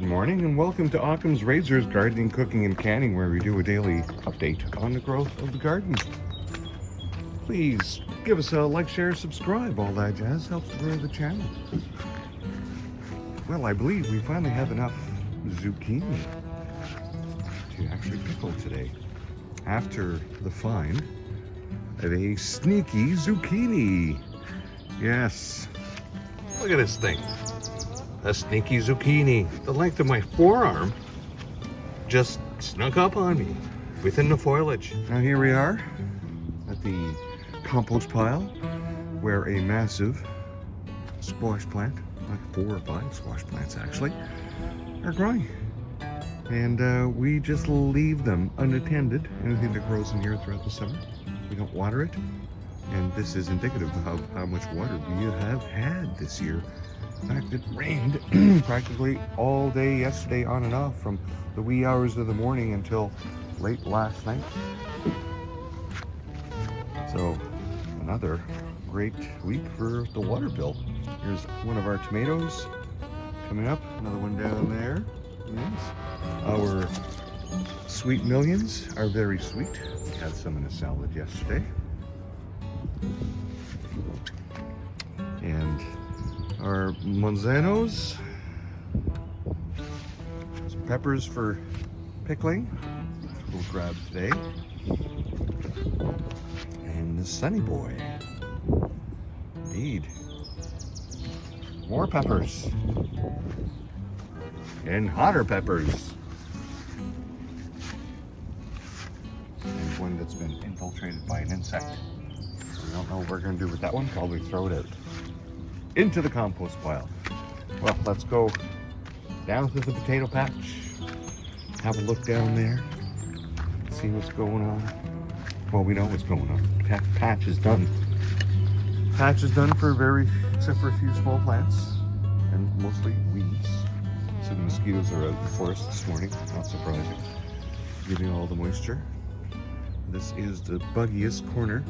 Good morning and welcome to Occam's Razors Gardening, Cooking, and Canning, where we do a daily update on the growth of the garden. Please give us a like, share, subscribe. All that jazz helps to grow the channel. Well, I believe we finally have enough zucchini to actually pickle today after the find of a sneaky zucchini. Yes, look at this thing. A sneaky zucchini, the length of my forearm, just snuck up on me within the foliage. Now here we are at the compost pile where a massive squash plant, like 4 or 5 squash plants actually, are growing. And we just leave them unattended. Anything that grows in here throughout the summer, we don't water it. And this is indicative of how much water we have had this year. In fact, it rained practically all day yesterday, on and off, from the wee hours of the morning until late last night. So another great week for the water bill. Here's one of our tomatoes coming up, another one down there. Yes. Our sweet millions are very sweet. We had some in a salad yesterday. And our manzanos, some peppers for pickling, we'll grab today. And the sunny boy, indeed, more peppers, and hotter peppers. And one that's been infiltrated by an insect. We don't know what we're going to do with that one, probably throw it out into the compost pile. Well, let's go down to the potato patch, have a look down there, see what's going on. Well, we know what's going on. Patch is done. Patch is done except for a few small plants and mostly weeds. So the mosquitoes are out in the forest this morning, not surprising, giving all the moisture. This is the buggiest corner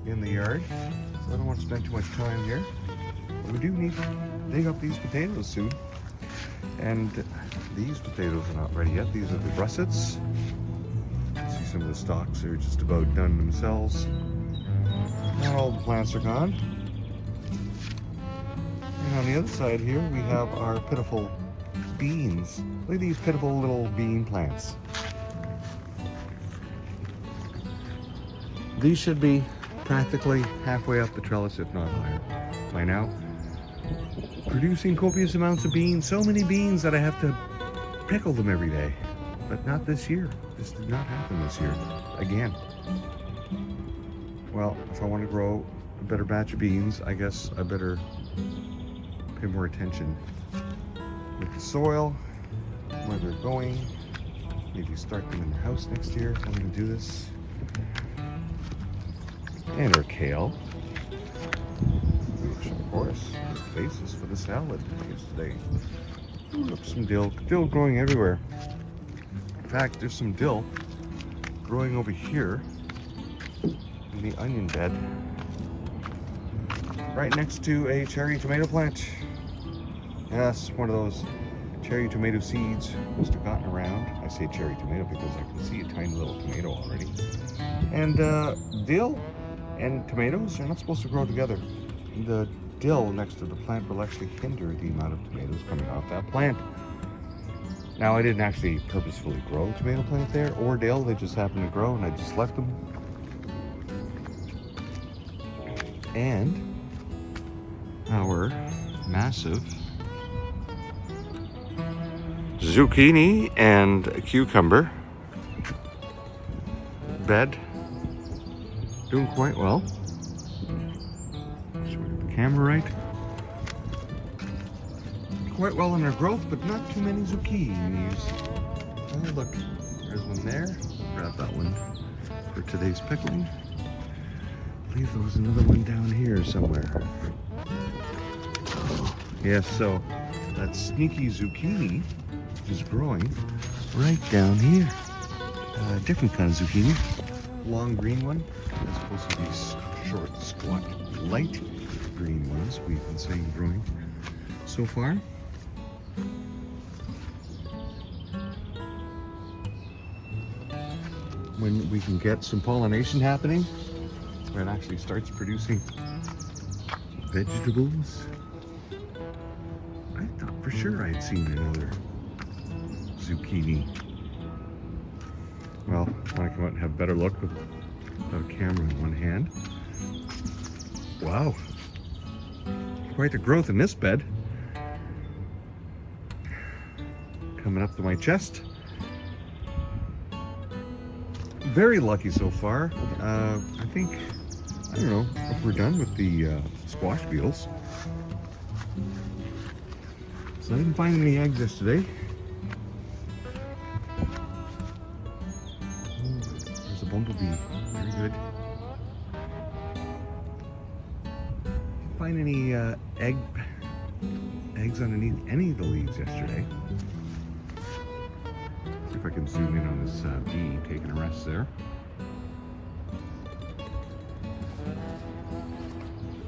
in the yard, so I don't want to spend too much time here. But we do need to dig up these potatoes soon. And these potatoes are not ready yet. These are the russets. See, some of the stalks are just about done themselves. Not all the plants are gone. And on the other side here, we have our pitiful beans. Look at these pitiful little bean plants. These should be practically halfway up the trellis, if not higher, by now. Producing copious amounts of beans, so many beans that I have to pickle them every day. But not this year. This did not happen this year, again. Well, if I want to grow a better batch of beans, I guess I better pay more attention with the soil, where they're going. Maybe start them in the house next year if I'm going to do this. And our kale, which of course is the basis for the salad yesterday. Ooh, look, some dill growing everywhere. In fact, there's some dill growing over here in the onion bed, right next to a cherry tomato plant. Yes, one of those cherry tomato seeds must have gotten around. I say cherry tomato because I can see a tiny little tomato already. And dill and tomatoes are not supposed to grow together. The dill next to the plant will actually hinder the amount of tomatoes coming off that plant. Now, I didn't actually purposefully grow a tomato plant there or dill. They just happened to grow and I just left them. And our massive zucchini and cucumber bed doing quite well. Should we get the camera right? Quite well in their growth, but not too many zucchinis. Oh, look, there's one there. Grab that one for today's pickling. I believe there was another one down here somewhere. Yes, so that sneaky zucchini is growing right down here. Different kind of zucchini. Long green one, as opposed to these short, squat, light green ones we've been seeing growing so far. when we can get some pollination happening, when it actually starts producing vegetables. I thought for sure I'd seen another zucchini. Well, when I come out and have a better look with a camera in one hand. Wow, quite the growth in this bed. Coming up to my chest. Very lucky so far. I don't know if we're done with the squash beetles. So I didn't find any eggs yesterday. Oh, there's a bumblebee. Very good. Didn't find any eggs underneath any of the leaves yesterday. See if I can zoom in on this bee taking a rest there.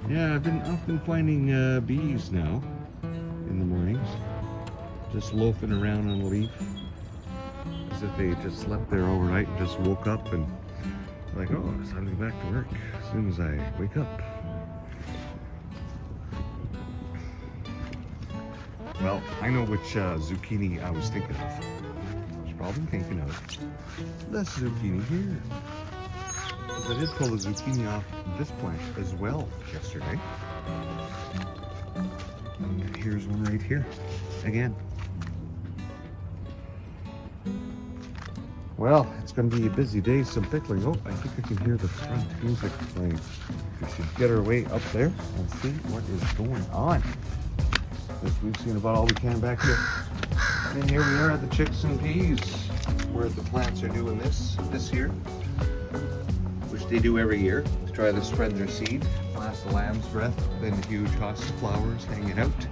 Yeah, I've been often finding bees now in the mornings, just loafing around on a leaf, as if they just slept there overnight and just woke up and like, oh, it's time to go back to work as soon as I wake up. Well, I know which zucchini I was thinking of. I was probably thinking of this zucchini here. Because I did pull the zucchini off this plant as well yesterday. And here's one right here, again. Well, it's going to be a busy day, some pickling. Oh, I think I can hear the front music playing. We should get our way up there and see what is going on. Because we've seen about all we can back here. And here we are at the chicks and peas, where the plants are doing this year, which they do every year to try to spread their seed. Last the lamb's breath, then the huge hosta flowers hanging out.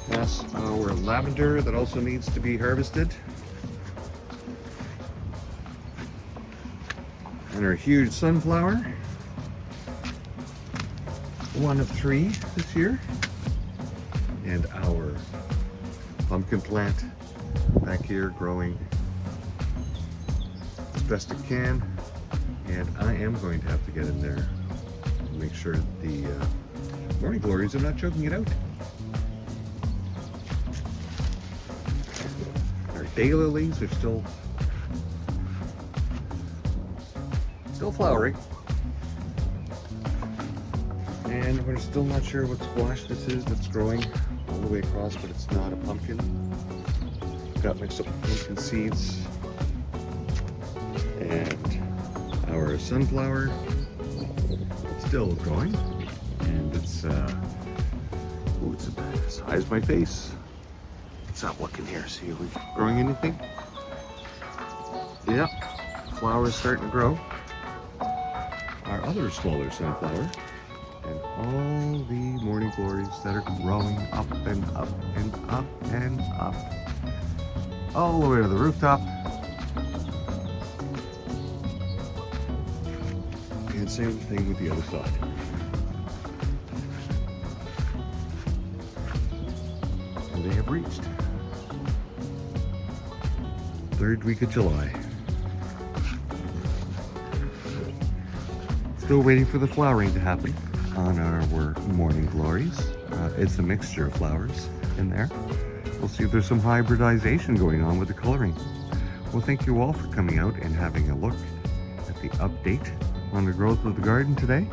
That's our lavender that also needs to be harvested. And our huge sunflower. One of 3 this year. And our pumpkin plant back here growing as best it can. And I am going to have to get in there and make sure that the morning glories are not choking it out. Our daylilies are still flowering. And we're still not sure what squash this is that's growing all the way across, but it's not a pumpkin. Got mixed up with pumpkin seeds. And our sunflower, it's still growing. And it's as high as my face. Let's have a look in here, see if we're growing anything. Yeah, flower is starting to grow. Our other smaller sunflower. And all the morning glories that are growing up and up and up and up. All the way to the rooftop. And same thing with the other side. And they have reached 3rd week of July. Still waiting for the flowering to happen on our morning glories. It's a mixture of flowers in there. We'll see if there's some hybridization going on with the coloring. Well, thank you all for coming out and having a look at the update on the growth of the garden today.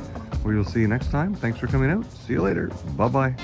We'll see you next time. Thanks for coming out. See you later. Bye-bye.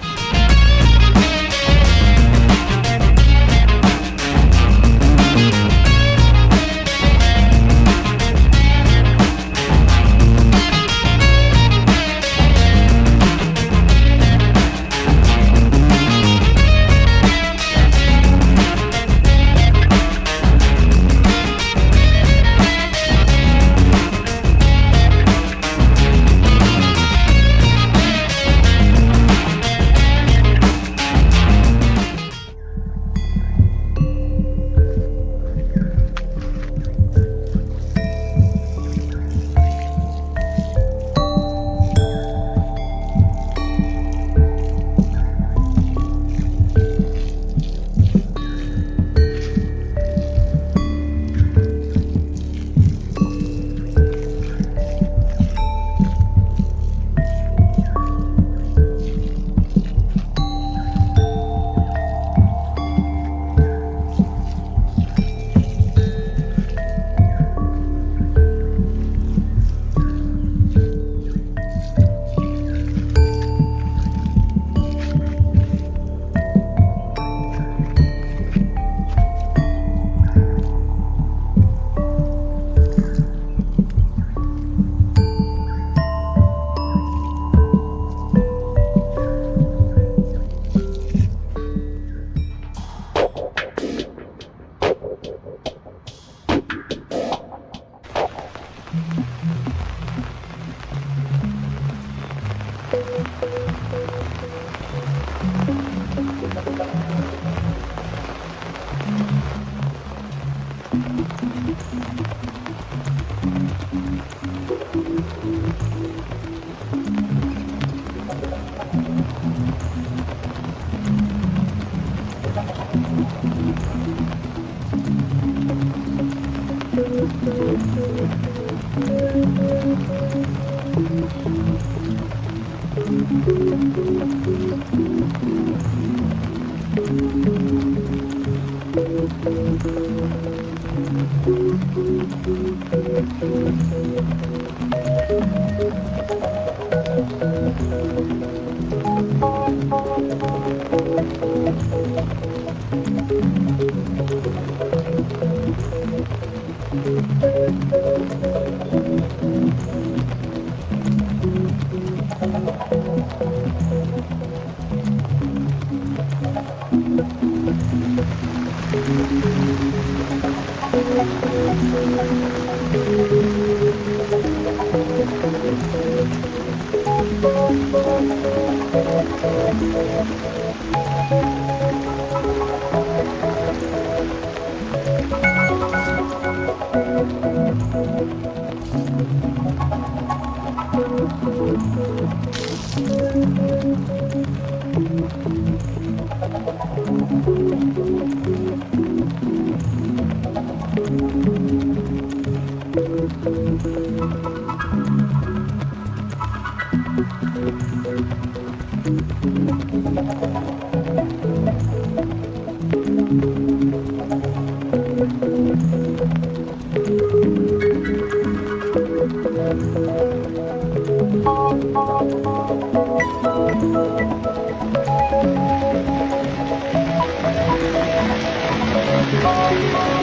Bye.